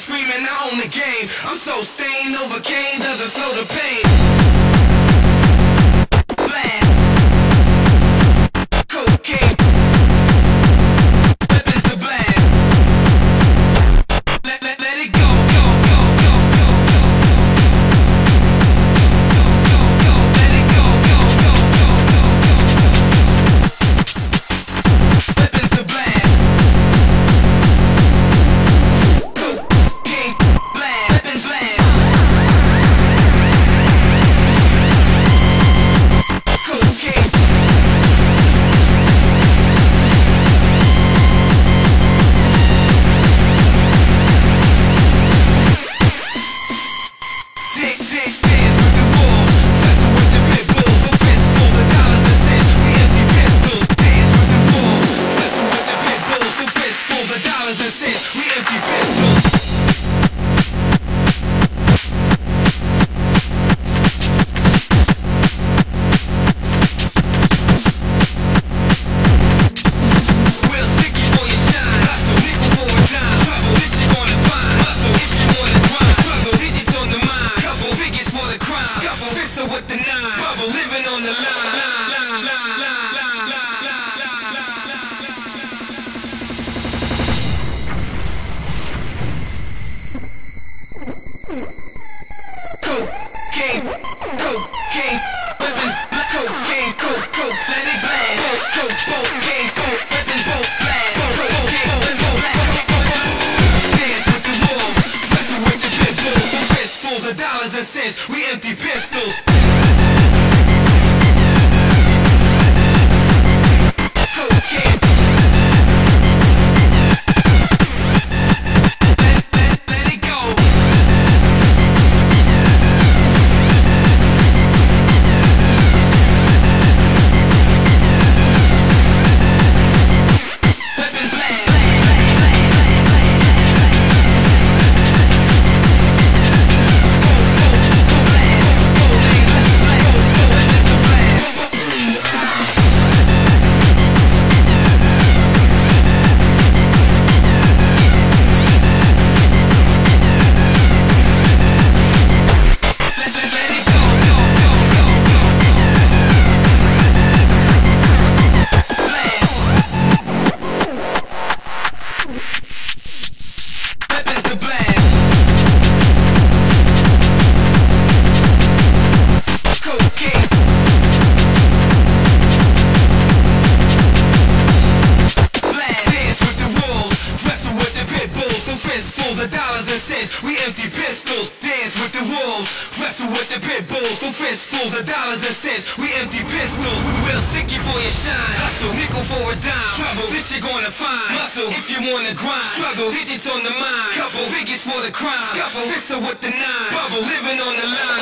screaming, I own the game. I'm so stained, overcame, doesn't slow the pain. Blast. Cocaine. Weapons to blast. Let it go. With the nine, bubble living on the Cocaine, cocaine, weapons, cocaine, coke, let it blast. Cocaine, weapons, blast. Dance with the wolves, wrestle with the pit bulls, fistfuls of dollars and cents, we empty pistols. Fistfuls of dollars and cents, we empty pistols. Dance with the wolves, wrestle with the pit bulls. For fistfuls of dollars and cents, we empty pistols. We'll stick you for your shine. Hustle, nickel for a dime. Trouble, this you're gonna find. Muscle, if you wanna grind. Struggle, digits on the mind. Couple, figures for the crime. Scuffle, pistol with the nine. Bubble, living on the line.